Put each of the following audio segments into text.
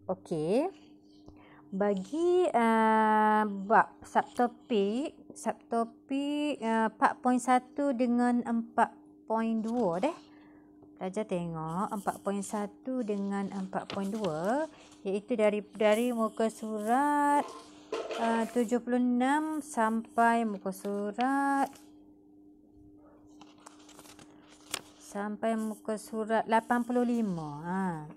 Okey. Bagi bab subtopik 4.1 dengan 4.2 deh. Pelajar tengok 4.1 dengan 4.2 iaitu dari muka surat 76 sampai muka surat 85.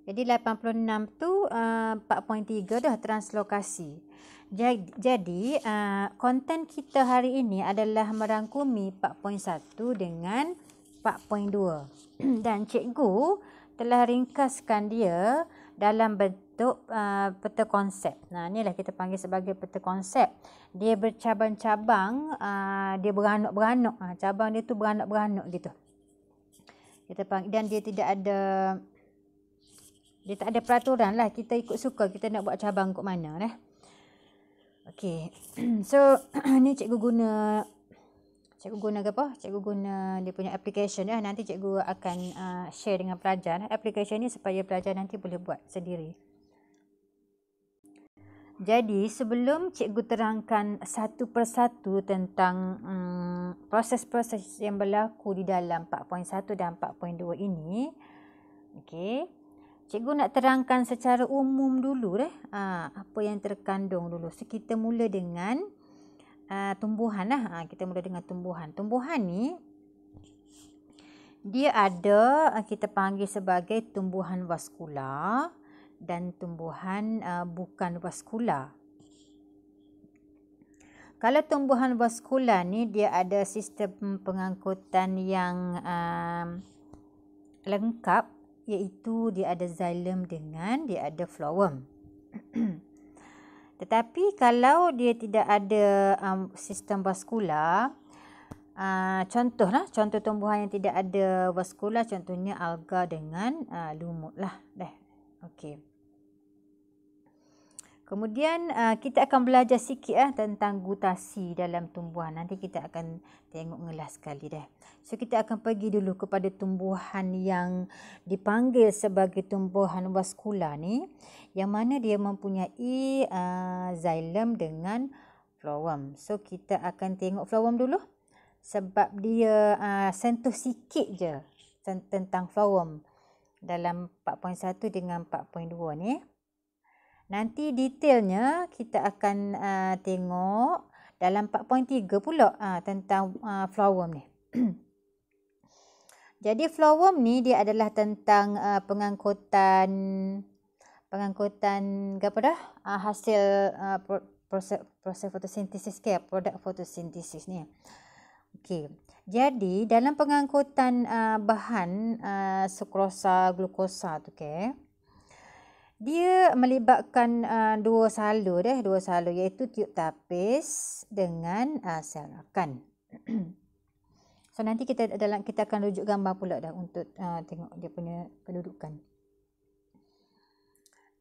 Jadi 86 tu 4.3 dah translokasi. Jadi konten kita hari ini adalah merangkumi 4.1 dengan 4.2 dan cikgu telah ringkaskan dia dalam bentuk peta konsep. Nah, inilah kita panggil sebagai peta konsep. Dia bercabang-cabang, dia beranok-beranok. Cabang dia tu beranok-beranok gitu. Kita panggil, dan dia tak ada peraturan lah. Kita ikut suka kita nak buat cabang kot mana dah. Okey. So ni cikgu guna apa? Cikgu guna dia punya application ya. Nanti cikgu akan share dengan pelajar application ni supaya pelajar nanti boleh buat sendiri. Jadi sebelum cikgu terangkan satu persatu tentang proses-proses yang berlaku di dalam 4.1 dan 4.2 ini, okey, cikgu nak terangkan secara umum dulu apa yang terkandung dulu. So kita mula dengan tumbuhan lah. Kita mula dengan tumbuhan. Tumbuhan ni dia ada kita panggil sebagai tumbuhan vaskular dan tumbuhan bukan vaskular. Kalau tumbuhan vaskular ni dia ada sistem pengangkutan yang lengkap, iaitu dia ada xilem dengan dia ada phloem. Tetapi kalau dia tidak ada sistem vaskular, contoh tumbuhan yang tidak ada vaskular, contohnya alga dengan lumut lah. Okey. Kemudian kita akan belajar sikit tentang gutasi dalam tumbuhan. Nanti kita akan tengok ngelas sekali dah. So kita akan pergi dulu kepada tumbuhan yang dipanggil sebagai tumbuhan vaskular ni, yang mana dia mempunyai xilem dengan phloem. So kita akan tengok phloem dulu sebab dia sentuh sikit je tentang phloem dalam 4.1 dengan 4.2 ni. Nanti detailnya kita akan tengok dalam 4.3 pula tentang phloem ni. Jadi phloem ni dia adalah tentang pengangkutan apa dah? Hasil proses fotosintesis ke produk fotosintesis ni. Okey. Jadi dalam pengangkutan bahan sukrosa, glukosa tu dia melibatkan dua salur iaitu tiup tapis dengan sel rakan. So nanti kita akan rujuk gambar pula dah untuk tengok dia punya kedudukan.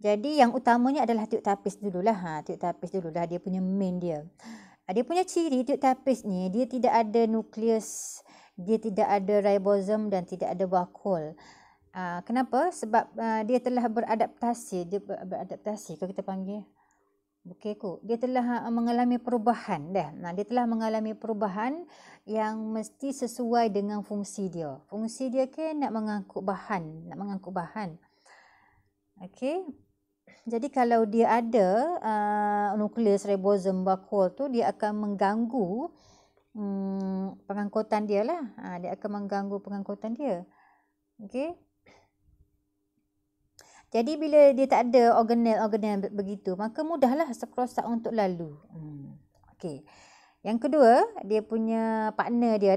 Jadi yang utamanya adalah tiup tapis dululah. Tiup tapis dululah dia punya main dia. Dia punya ciri tiup tapis ni dia tidak ada nukleus, dia tidak ada ribosom dan tidak ada vakuol. Kenapa? Sebab dia telah beradaptasi. Kalau kita panggil dia telah mengalami perubahan dah. Dia telah mengalami perubahan yang mesti sesuai dengan fungsi dia. Fungsi dia nak mengangkut bahan. Okey. Jadi kalau dia ada nukleus, ribosom, vakuol tu, dia akan mengganggu pengangkutan dia lah. Dia akan mengganggu pengangkutan dia. Okey. Jadi bila dia tak ada organel begitu, maka mudahlah sukrosa untuk lalu. Okey. Yang kedua, dia punya partner dia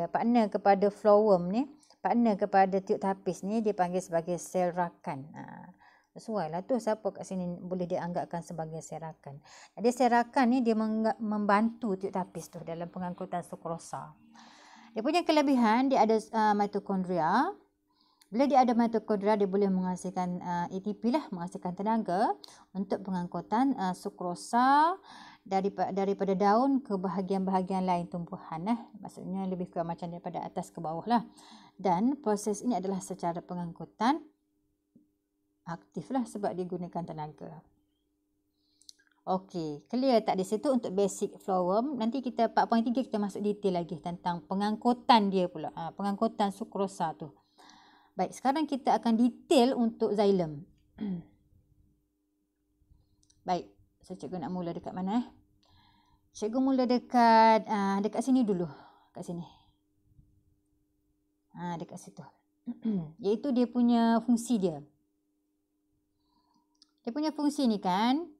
partner kepada phloem ni, partner kepada tiup tapis ni dia panggil sebagai sel rakan. Sesuai lah tu, siapa kat sini boleh dianggapkan sebagai sel rakan. Jadi sel rakan ni dia membantu tiup tapis tu dalam pengangkutan sukrosa. Dia punya kelebihan, dia ada mitokondria. Bila dia ada mitokondria, dia boleh menghasilkan ATP lah, menghasilkan tenaga untuk pengangkutan sukrosa daripada daun ke bahagian-bahagian lain tumbuhan. Maksudnya lebih kurang macam daripada atas ke bawah lah. Dan proses ini adalah secara pengangkutan aktif lah sebab dia gunakan tenaga. Okey, clear tak di situ untuk basic flowworm. Nanti kita 4.3 kita masuk detail lagi tentang pengangkutan dia pula. Pengangkutan sukrosa tu. Baik, sekarang kita akan detail untuk xylem. Baik, cikgu nak mula dekat mana? Cikgu mula dekat sini dulu. Kat sini. Dekat situ. Iaitu dia punya fungsi dia. Dia punya fungsi ni kan,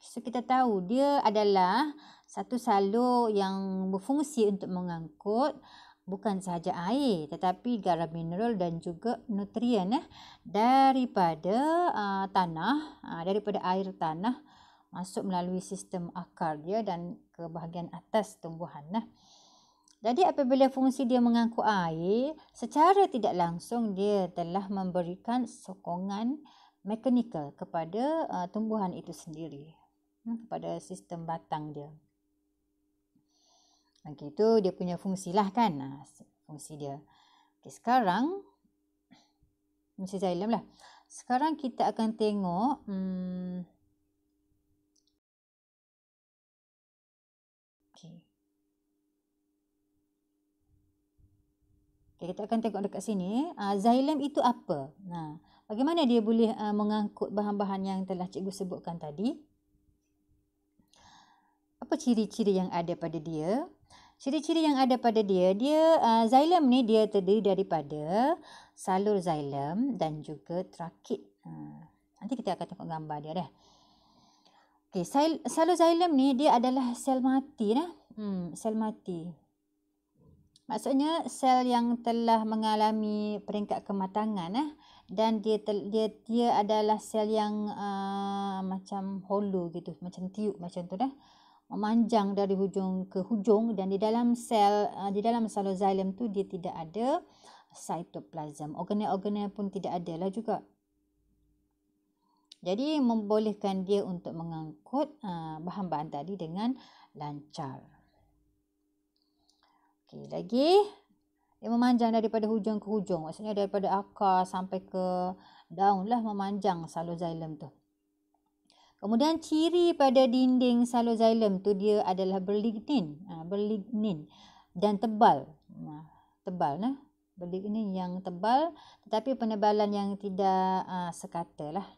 so kita tahu dia adalah satu salur yang berfungsi untuk mengangkut bukan sahaja air tetapi garam mineral dan juga nutrien daripada tanah, daripada air tanah masuk melalui sistem akar dia dan ke bahagian atas tumbuhan. Jadi apabila fungsi dia mengangkut air, secara tidak langsung dia telah memberikan sokongan mekanikal kepada tumbuhan itu sendiri, kepada sistem batang dia. Okey, itu dia punya fungsi lah kan, fungsi dia. Okey, sekarang fungsi xylem lah. Sekarang kita akan tengok okey. Kita akan tengok dekat sini, xylem itu apa? Bagaimana dia boleh mengangkut bahan-bahan yang telah cikgu sebutkan tadi? Apa ciri-ciri yang ada pada dia? Ciri-ciri yang ada pada dia, xylem ni dia terdiri daripada salur xylem dan juga trakit. Nanti kita akan tengok gambar dia dah. Okey, salur xylem ni dia adalah sel mati sel mati. Maksudnya sel yang telah mengalami peringkat kematangan dan dia adalah sel yang macam hollow gitu, macam tiup macam tu dah. Memanjang dari hujung ke hujung dan di dalam salur xylem tu dia tidak ada cytoplasm. Organel-organel pun tidak ada lah juga. Jadi membolehkan dia untuk mengangkut bahan-bahan tadi dengan lancar. Okey, lagi dia memanjang daripada hujung ke hujung. Maksudnya daripada akar sampai ke daun lah memanjang salur xylem tu. Kemudian ciri pada dinding salur xylem tu dia adalah berlignin dan tebal. Berlignin yang tebal tetapi penebalan yang tidak sekata lah.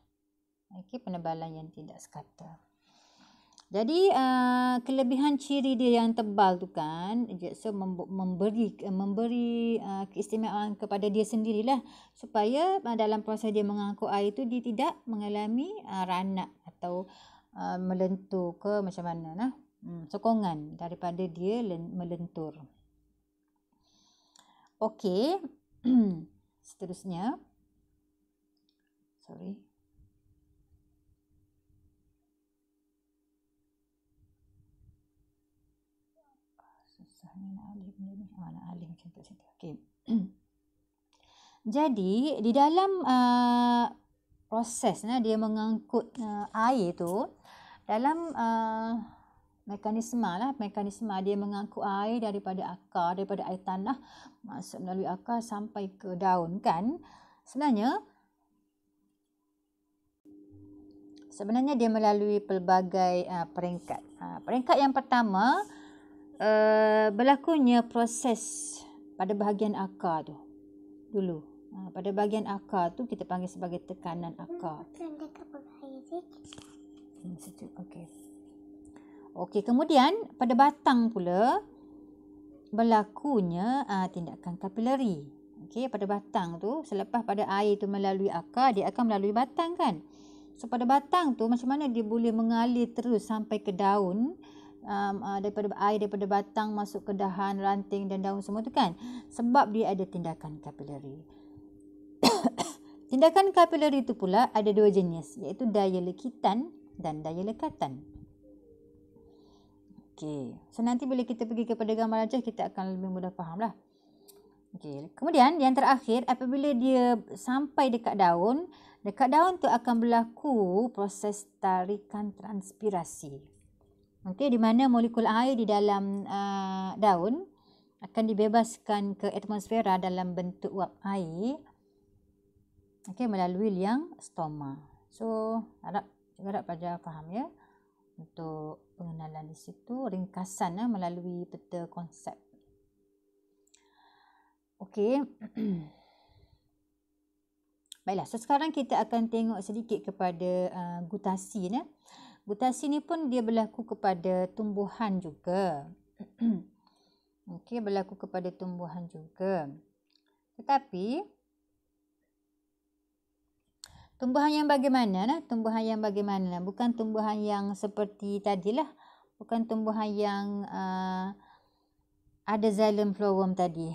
Okey, penebalan yang tidak sekata. Jadi kelebihan ciri dia yang tebal tu kan, so memberi keistimewaan kepada dia sendirilah supaya dalam proses dia mengangkut air tu dia tidak mengalami ranak atau melentur ke macam mana sokongan daripada dia melentur. Okey. Seterusnya. Okay. Jadi di dalam proses dia mengangkut air tu dalam mekanisme dia mengangkut air daripada air tanah masuk melalui akar sampai ke daun kan. Sebenarnya dia melalui pelbagai peringkat. Peringkat yang pertama berlakunya proses pada bahagian akar tu dulu. Pada bahagian akar tu kita panggil sebagai tekanan akar. Okey, kemudian pada batang pula berlakunya tindakan kapilari. Okey, pada batang tu selepas pada air tu melalui akar dia akan melalui batang kan. So pada batang tu macam mana dia boleh mengalir terus sampai ke daun? Daripada batang masuk ke dahan, ranting dan daun semua tu kan, sebab dia ada tindakan kapilari. Tindakan kapilari itu pula ada dua jenis, iaitu daya lekitan dan daya lekatan. Okey, so nanti bila kita pergi kepada gambar aja kita akan lebih mudah faham lah. Okey, kemudian yang terakhir apabila dia sampai dekat daun tu akan berlaku proses tarikan transpirasi. Okey, di mana molekul air di dalam daun akan dibebaskan ke atmosfera dalam bentuk uap air Okey, melalui liang stoma. So, harap pelajar faham ya. Untuk pengenalan di situ, ringkasan melalui peta konsep. Okey. Baiklah, so sekarang kita akan tengok sedikit kepada gutasi. Gutasi ni pun dia berlaku kepada tumbuhan juga. Okey, berlaku kepada tumbuhan juga. Tetapi tumbuhan yang bagaimana? Tumbuhan yang bagaimana? Bukan tumbuhan yang seperti tadilah. Bukan tumbuhan yang ada xylem phloem tadi.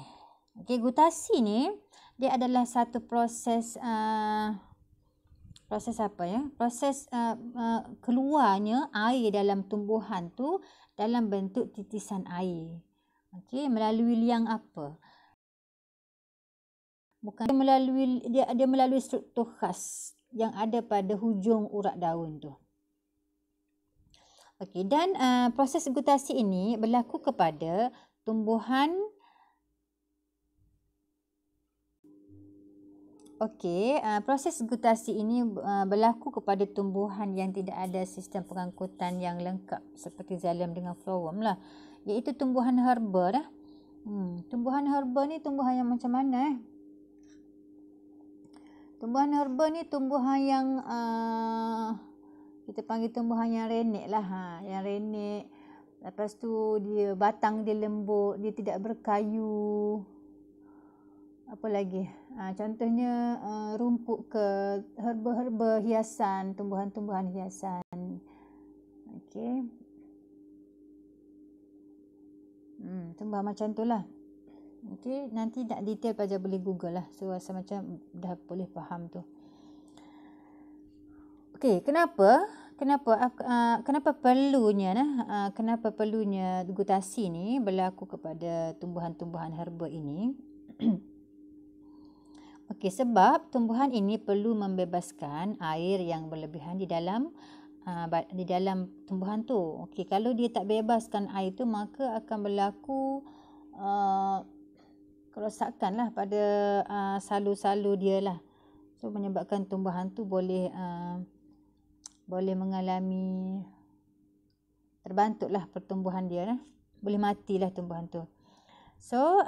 Okey, gutasi ni dia adalah satu proses proses apa ya? Proses keluarnya air dalam tumbuhan tu dalam bentuk titisan air. Okey, melalui liang apa? Bukan dia melalui struktur khas yang ada pada hujung urat daun tu. Okey, dan proses gutasi ini berlaku kepada tumbuhan. Okey, proses gutasi ini berlaku kepada tumbuhan yang tidak ada sistem pengangkutan yang lengkap seperti xylem dengan phloem lah, iaitu tumbuhan herba dah. Tumbuhan herba ni tumbuhan yang macam mana? Tumbuhan herba ni tumbuhan yang kita panggil tumbuhan yang renek lah, yang renek. Lepas tu dia batang dia lembut, dia tidak berkayu. Apa lagi? Contohnya rumput ke, herba-herba hiasan, tumbuhan-tumbuhan hiasan. Okey. Tumbuhan macam tu lah. Okey, nanti nak detail pelajar boleh Google lah. So rasa macam dah boleh faham tu. Okey, kenapa perlunya gutasi ni berlaku kepada tumbuhan-tumbuhan herba ini? Okey, sebab tumbuhan ini perlu membebaskan air yang berlebihan di dalam tumbuhan tu. Okey, kalau dia tak bebaskan air tu, maka akan berlaku kerosakan lah pada salur-salur dia lah. So menyebabkan tumbuhan tu boleh mengalami terbantutlah pertumbuhan dia lah. Boleh matilah tumbuhan tu. So,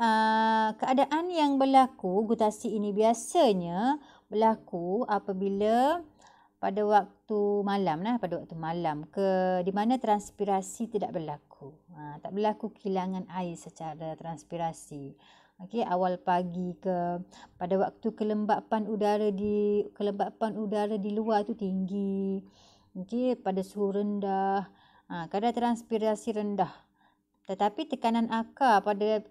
keadaan yang berlaku, gutasi ini biasanya berlaku apabila pada waktu malam lah, di mana transpirasi tidak berlaku. Tak berlaku kehilangan air secara transpirasi. Okey, awal pagi ke, pada waktu kelembapan udara di luar tu tinggi. Okey, pada suhu rendah, kadar transpirasi rendah. Tetapi tekanan akar pada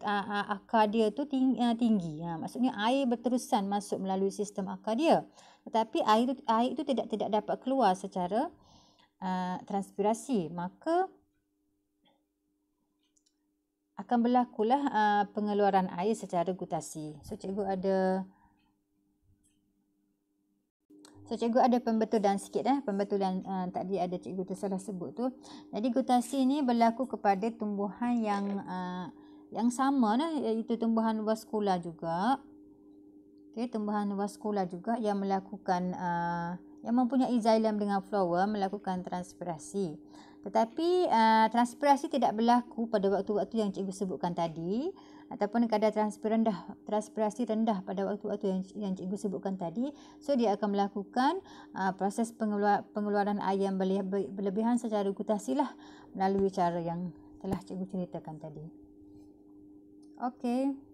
akar dia tu tinggi. Maksudnya air berterusan masuk melalui sistem akar dia. Tetapi air itu tidak dapat keluar secara transpirasi. Maka akan berlakulah pengeluaran air secara gutasi. So cikgu ada pembetulan sikit pembetulan tadi ada cikgu tersalah sebut tu. Jadi gutasi ni berlaku kepada tumbuhan yang sama iaitu tumbuhan vaskula juga. Okey, tumbuhan vaskula juga yang melakukan yang mempunyai xylem dengan phloem melakukan transpirasi. Tetapi transpirasi tidak berlaku pada waktu-waktu yang cikgu sebutkan tadi, ataupun kadar transpirasi rendah pada waktu-waktu yang cikgu sebutkan tadi. So dia akan melakukan proses pengeluaran air yang berlebihan secara gutasi lah melalui cara yang telah cikgu ceritakan tadi. Okey.